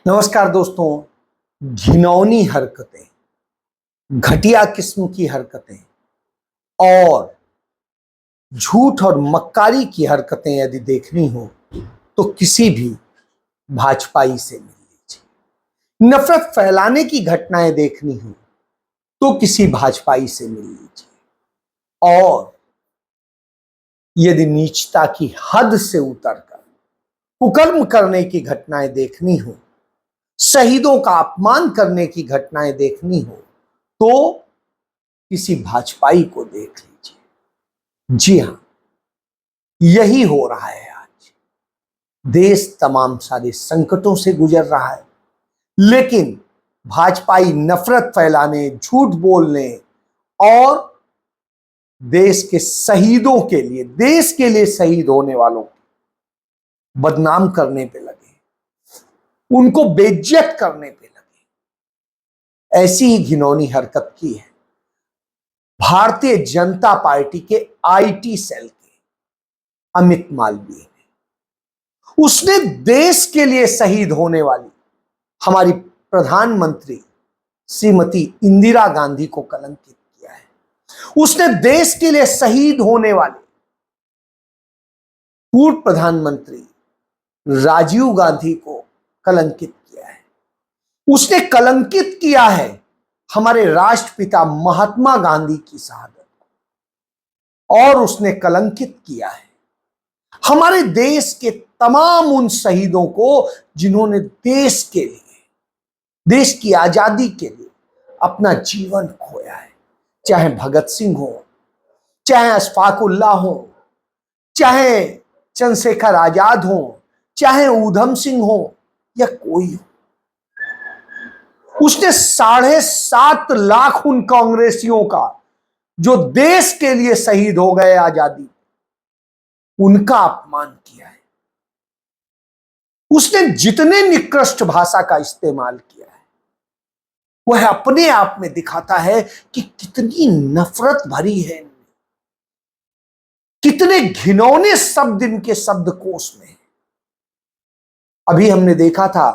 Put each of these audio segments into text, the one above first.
नमस्कार दोस्तों। घिनौनी हरकतें, घटिया किस्म की हरकतें और झूठ और मक्कारी की हरकतें यदि देखनी हो तो किसी भी भाजपाई से मिल लीजिए। नफरत फैलाने की घटनाएं देखनी हो तो किसी भाजपाई से मिल लीजिए। और यदि नीचता की हद से उतरकर कुकर्म करने की घटनाएं देखनी हो, शहीदों का अपमान करने की घटनाएं देखनी हो तो किसी भाजपाई को देख लीजिए। जी हां, यही हो रहा है आज। देश तमाम सारे संकटों से गुजर रहा है, लेकिन भाजपाई नफरत फैलाने, झूठ बोलने और देश के शहीदों के लिए, देश के लिए शहीद होने वालों को बदनाम करने पे लगे, उनको बेइज्जत करने पे लगे। ऐसी ही घिनौनी हरकत की है भारतीय जनता पार्टी के आईटी सेल के अमित मालवीय ने। उसने देश के लिए शहीद होने वाली हमारी प्रधानमंत्री श्रीमती इंदिरा गांधी को कलंकित किया है। उसने देश के लिए शहीद होने वाले पूर्व प्रधानमंत्री राजीव गांधी को कलंकित किया है। उसने कलंकित किया है हमारे राष्ट्रपिता महात्मा गांधी की शहादत को, और उसने कलंकित किया है हमारे देश के तमाम उन शहीदों को जिन्होंने देश के लिए, देश की आजादी के लिए अपना जीवन खोया है। चाहे भगत सिंह हो, चाहे अशफाक उल्लाह हो, चाहे चंद्रशेखर आजाद हो, चाहे ऊधम सिंह हो या कोई हो। उसने 7.5 लाख उन कांग्रेसियों का जो देश के लिए शहीद हो गए आजादी, उनका अपमान किया है। उसने जितने निकृष्ट भाषा का इस्तेमाल किया है वह अपने आप में दिखाता है कि कितनी नफरत भरी है, कितने घिनौने शब्द इनके शब्दकोश में है। अभी हमने देखा था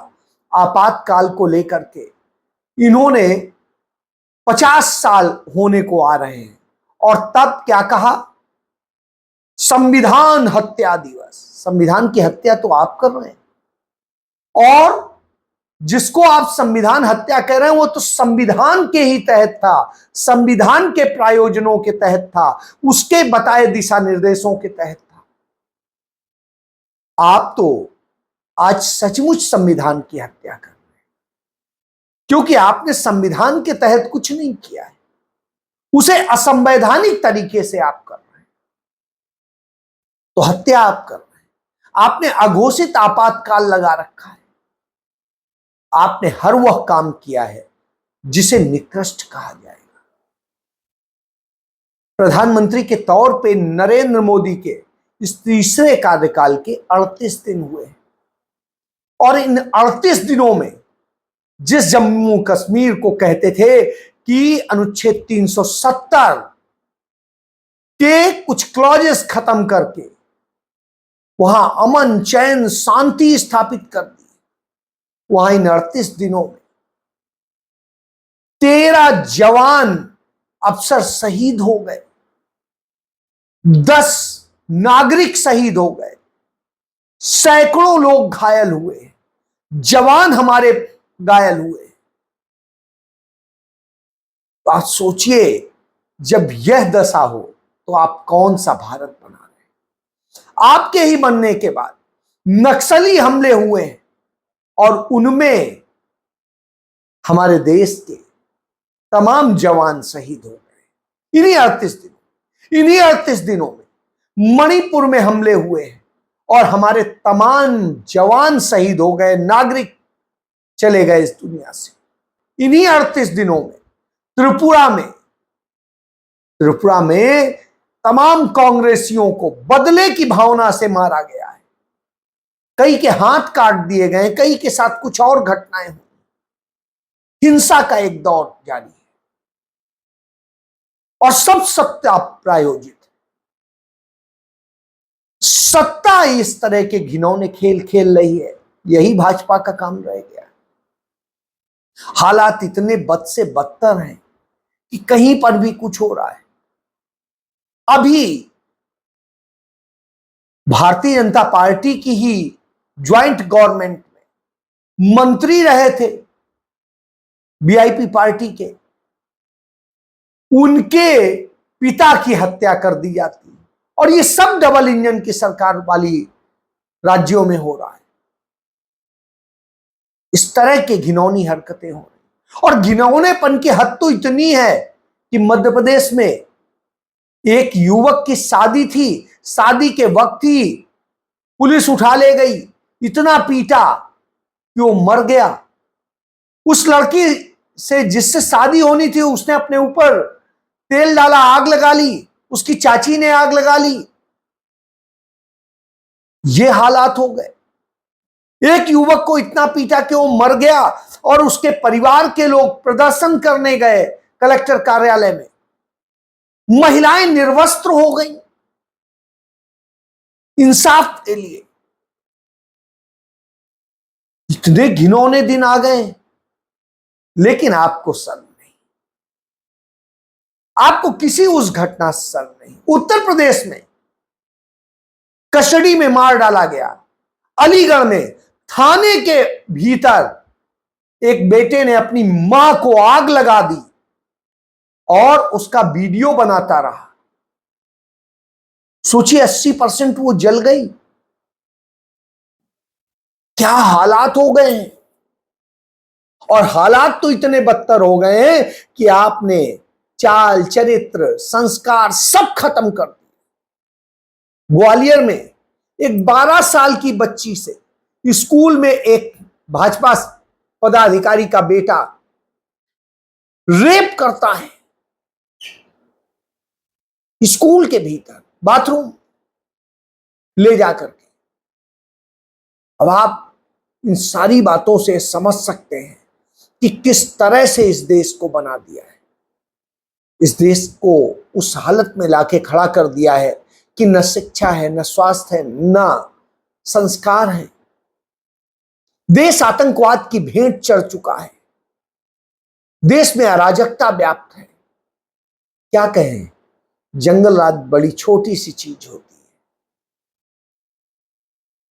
आपातकाल को लेकर के इन्होंने 50 साल होने को आ रहे हैं और तब क्या कहा, संविधान हत्या दिवस। संविधान की हत्या तो आप कर रहे हैं, और जिसको आप संविधान हत्या कह रहे हैं वो तो संविधान के ही तहत था, संविधान के प्रायोजनों के तहत था, उसके बताए दिशा निर्देशों के तहत था। आप तो आज सचमुच संविधान की हत्या कर रहे हैं, क्योंकि आपने संविधान के तहत कुछ नहीं किया है, उसे असंवैधानिक तरीके से आप कर रहे हैं, तो हत्या आप कर रहे हैं। आपने अघोषित आपातकाल लगा रखा है, आपने हर वह काम किया है जिसे निकृष्ट कहा जाएगा। प्रधानमंत्री के तौर पे नरेंद्र मोदी के इस तीसरे कार्यकाल के 38 दिन हुए, और इन 38 दिनों में जिस जम्मू कश्मीर को कहते थे कि अनुच्छेद 370 के कुछ क्लॉजेस खत्म करके वहां अमन, चैन, शांति स्थापित कर दी, वहां इन 38 दिनों में 13 जवान अफसर शहीद हो गए, 10 नागरिक शहीद हो गए, सैकड़ों लोग घायल हुए, जवान हमारे घायल हुए। तो आप सोचिए, जब यह दशा हो तो आप कौन सा भारत बना रहे हैं। आपके ही बनने के बाद नक्सली हमले हुए हैं और उनमें हमारे देश के तमाम जवान शहीद हो गए। इन्हीं 38 दिनों में मणिपुर में हमले हुए हैं और हमारे तमाम जवान शहीद हो गए, नागरिक चले गए इस दुनिया से। इन्हीं 38 दिनों में त्रिपुरा में तमाम कांग्रेसियों को बदले की भावना से मारा गया है। कई के हाथ काट दिए गए, कई के साथ कुछ और घटनाएं हुई। हिंसा का एक दौर जारी है और सब सत्ता प्रायोजित। सत्ता इस तरह के घिनौने खेल खेल रही है, यही भाजपा का काम रह गया। हालात इतने बद से बदतर हैं कि कहीं पर भी कुछ हो रहा है। अभी भारतीय जनता पार्टी की ही ज्वाइंट गवर्नमेंट में मंत्री रहे थे वीआईपी पार्टी के, उनके पिता की हत्या कर दी जाती है। और ये सब डबल इंजन की सरकार वाली राज्यों में हो रहा है। इस तरह के घिनौनी हरकतें हो रही, और घिनौनेपन की हद तो इतनी है कि मध्य प्रदेश में एक युवक की शादी थी, शादी के वक्त ही पुलिस उठा ले गई, इतना पीटा कि वो मर गया। उस लड़की से जिससे शादी होनी थी उसने अपने ऊपर तेल डाला, आग लगा ली, उसकी चाची ने आग लगा ली। ये हालात हो गए। एक युवक को इतना पीटा कि वो मर गया, और उसके परिवार के लोग प्रदर्शन करने गए कलेक्टर कार्यालय में। महिलाएं निर्वस्त्र हो गई इंसाफ के लिए। इतने घिनौने दिन आ गए, लेकिन आपको शर्म नहीं, आपको किसी उस घटना से शर्म नहीं। उत्तर प्रदेश में कस्टडी में मार डाला गया। अलीगढ़ में थाने के भीतर एक बेटे ने अपनी मां को आग लगा दी और उसका वीडियो बनाता रहा। सोचिए 80% वो जल गई। क्या हालात हो गए हैं। और हालात तो इतने बदतर हो गए हैं कि आपने चाल, चरित्र, संस्कार सब खत्म कर दिए। ग्वालियर में एक 12 साल की बच्ची से स्कूल में एक भाजपा पदाधिकारी का बेटा रेप करता है, स्कूल के भीतर बाथरूम ले जाकर के। अब आप इन सारी बातों से समझ सकते हैं कि किस तरह से इस देश को बना दिया है। इस देश को उस हालत में लाके खड़ा कर दिया है कि न शिक्षा है, न स्वास्थ्य है, न संस्कार है। देश आतंकवाद की भेंट चढ़ चुका है। देश में अराजकता व्याप्त है। क्या कहें, जंगल राज बड़ी छोटी सी चीज होती है।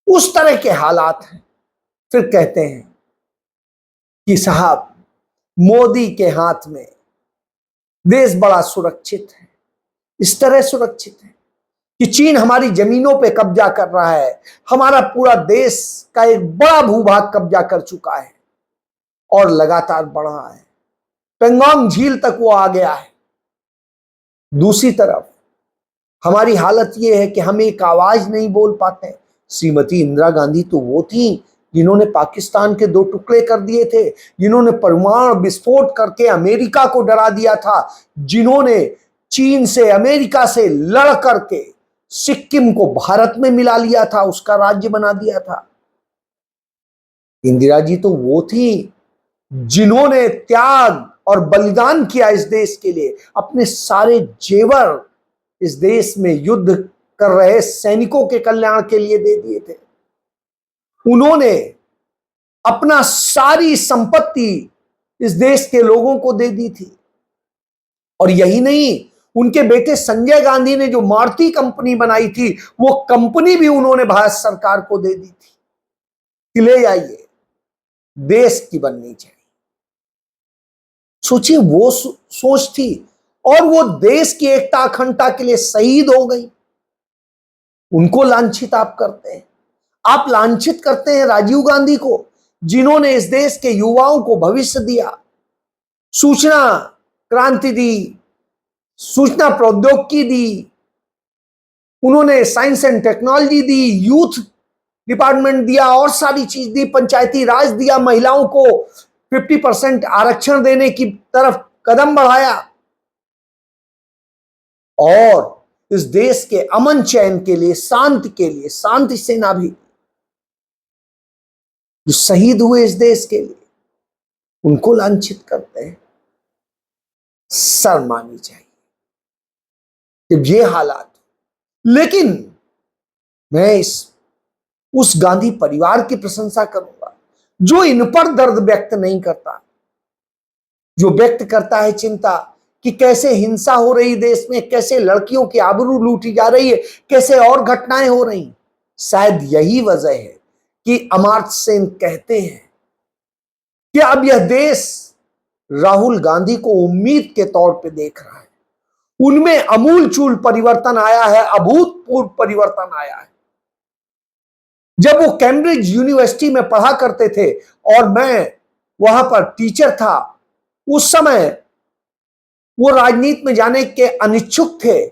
उस तरह के हालात हैं। फिर कहते हैं कि साहब मोदी के हाथ में देश बड़ा सुरक्षित है। इस तरह सुरक्षित है कि चीन हमारी जमीनों पे कब्जा कर रहा है। हमारा पूरा देश का एक बड़ा भूभाग कब्जा कर चुका है और लगातार बढ़ रहा है। पेंगोंग झील तक वो आ गया है। दूसरी तरफ हमारी हालत ये है कि हम एक आवाज नहीं बोल पाते। श्रीमती इंदिरा गांधी तो वो थी जिन्होंने पाकिस्तान के 2 टुकड़े कर दिए थे, जिन्होंने परमाणु विस्फोट करके अमेरिका को डरा दिया था, जिन्होंने चीन से, अमेरिका से लड़ करके सिक्किम को भारत में मिला लिया था, उसका राज्य बना दिया था। इंदिरा जी तो वो थी जिन्होंने त्याग और बलिदान किया इस देश के लिए। अपने सारे जेवर इस देश में युद्ध कर रहे सैनिकों के कल्याण के लिए दे दिए थे। उन्होंने अपना सारी संपत्ति इस देश के लोगों को दे दी थी। और यही नहीं, उनके बेटे संजय गांधी ने जो मारुति कंपनी बनाई थी, वो कंपनी भी उन्होंने भारत सरकार को दे दी थी कि ले जाइए, देश की बननी चाहिए। सोचिए वो सोच थी, और वो देश की एकता अखंडता के लिए शहीद हो गई। उनको लांछित आप करते हैं। आप लांछित करते हैं राजीव गांधी को, जिन्होंने इस देश के युवाओं को भविष्य दिया, सूचना क्रांति दी, सूचना प्रौद्योगिकी दी, उन्होंने science and technology the, youth department दिया और सारी चीज दी, पंचायती राज दिया, महिलाओं को 50% आरक्षण देने की तरफ कदम बढ़ाया, और इस देश के अमन चैन के लिए, शांति के लिए शांति सेना भी जो शहीद हुए इस देश के लिए, उनको लांछित करते हैं। शर्म आनी चाहिए जब ये हालात। लेकिन मैं उस गांधी परिवार की प्रशंसा करूंगा जो इन पर दर्द व्यक्त नहीं करता, जो व्यक्त करता है चिंता कि कैसे हिंसा हो रही देश में, कैसे लड़कियों की आबरू लूटी जा रही है, कैसे और घटनाएं हो रही। शायद यही वजह है कि अमर्त्य सेन कहते हैं कि अब यह देश राहुल गांधी को उम्मीद के तौर पे देख रहा है। उनमें अमूलचूल परिवर्तन आया है, अभूतपूर्व परिवर्तन आया है। जब वो कैम्ब्रिज यूनिवर्सिटी में पढ़ा करते थे और मैं वहां पर टीचर था, उस समय वो राजनीति में जाने के अनिच्छुक थे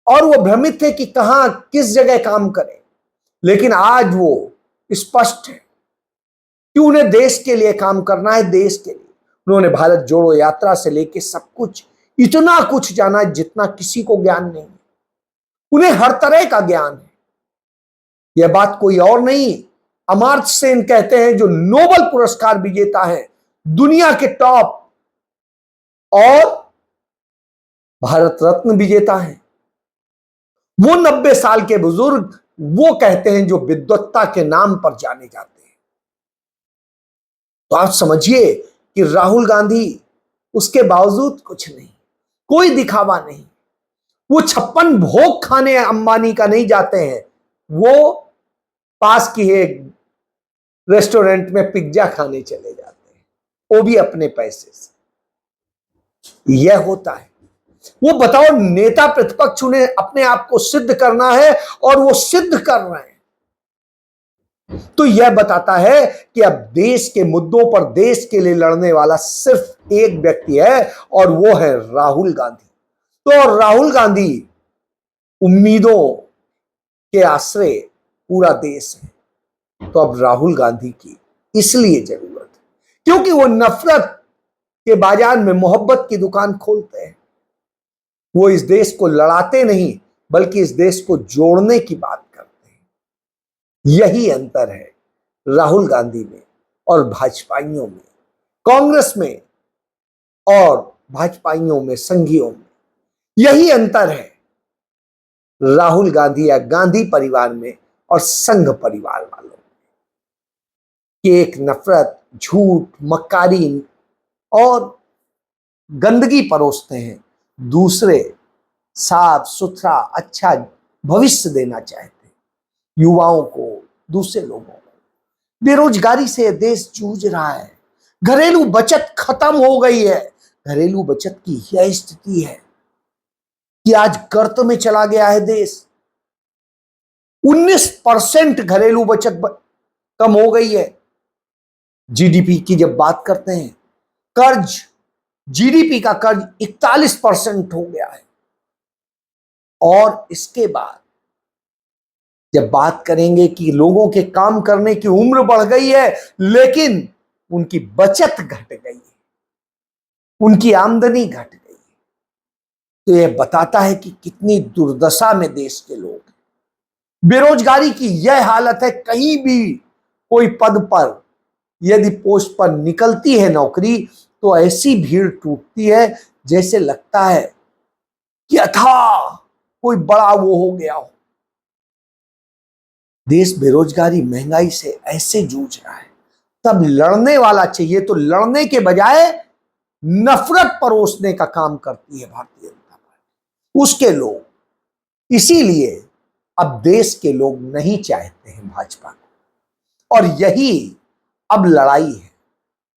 और वो भ्रमित थे कि कहां किस जगह काम करें। लेकिन आज वो स्पष्ट है कि उन्हें देश के लिए काम करना है, देश के लिए। उन्होंने भारत जोड़ो यात्रा से लेकर सब कुछ, इतना कुछ जाना जितना किसी को ज्ञान नहीं। उन्हें हर तरह का ज्ञान है। यह बात कोई और नहीं, अमर्त्य सेन कहते हैं, जो नोबेल पुरस्कार विजेता है, दुनिया के टॉप और भारत रत्न विजेता है। वो 90 साल के बुजुर्ग, वो कहते हैं जो विद्वत्ता के नाम पर जाने जाते हैं। तो आप समझिए कि राहुल गांधी उसके बावजूद कुछ नहीं, कोई दिखावा नहीं। वो 56 भोग खाने अंबानी का नहीं जाते हैं, वो पास की एक रेस्टोरेंट में पिज्जा खाने चले जाते हैं, वो भी अपने पैसे से। यह होता है। वो बताओ, नेता प्रतिपक्ष उन्हें अपने आप को सिद्ध करना है और वो सिद्ध कर रहे हैं। तो यह बताता है कि अब देश के मुद्दों पर देश के लिए लड़ने वाला सिर्फ एक व्यक्ति है और वो है राहुल गांधी। तो राहुल गांधी उम्मीदों के आश्रय पूरा देश है। तो अब राहुल गांधी की इसलिए जरूरत है क्योंकि वो नफरत के बाजार में मोहब्बत की दुकान खोलते हैं। वो इस देश को लड़ाते नहीं, बल्कि इस देश को जोड़ने की बात करते हैं। यही अंतर है राहुल गांधी में और भाजपाइयों में, कांग्रेस में और भाजपाइयों में, संघियों में। यही अंतर है राहुल गांधी या गांधी परिवार में और संघ परिवार वालों में, कि एक नफरत, झूठ, मक्कारी और गंदगी परोसते हैं, दूसरे साफ सुथरा अच्छा भविष्य देना चाहते हैं युवाओं को, दूसरे लोगों को। बेरोजगारी से देश जूझ रहा है, घरेलू बचत खत्म हो गई है। घरेलू बचत की यह स्थिति है कि आज गर्त में चला गया है देश। 19% घरेलू बचत कम हो गई है। जीडीपी की जब बात करते हैं, कर्ज, जीडीपी का कर्ज 41% हो गया है। और इसके बाद जब बात करेंगे कि लोगों के काम करने की उम्र बढ़ गई है, लेकिन उनकी बचत घट गई है, उनकी आमदनी घट गई है, तो यह बताता है कि कितनी दुर्दशा में देश के लोग हैं। बेरोजगारी की यह हालत है, कहीं भी कोई पद पर यदि पोस्ट पर निकलती है नौकरी, तो ऐसी भीड़ टूटती है जैसे लगता है कि अथाह कोई बड़ा वो हो गया हो। देश बेरोजगारी, महंगाई से ऐसे जूझ रहा है। तब लड़ने वाला चाहिए, तो लड़ने के बजाय नफरत परोसने का काम करती है भारतीय जनता पार्टी, उसके लोग। इसीलिए अब देश के लोग नहीं चाहते हैं भाजपा को, और यही अब लड़ाई है,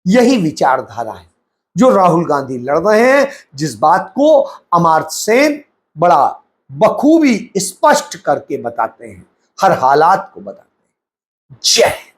यही विचारधारा है जो राहुल गांधी लड़ रहे हैं, जिस बात को अमर्त्य सेन बड़ा बखूबी स्पष्ट करके बताते हैं, हर हालात को बताते हैं। जय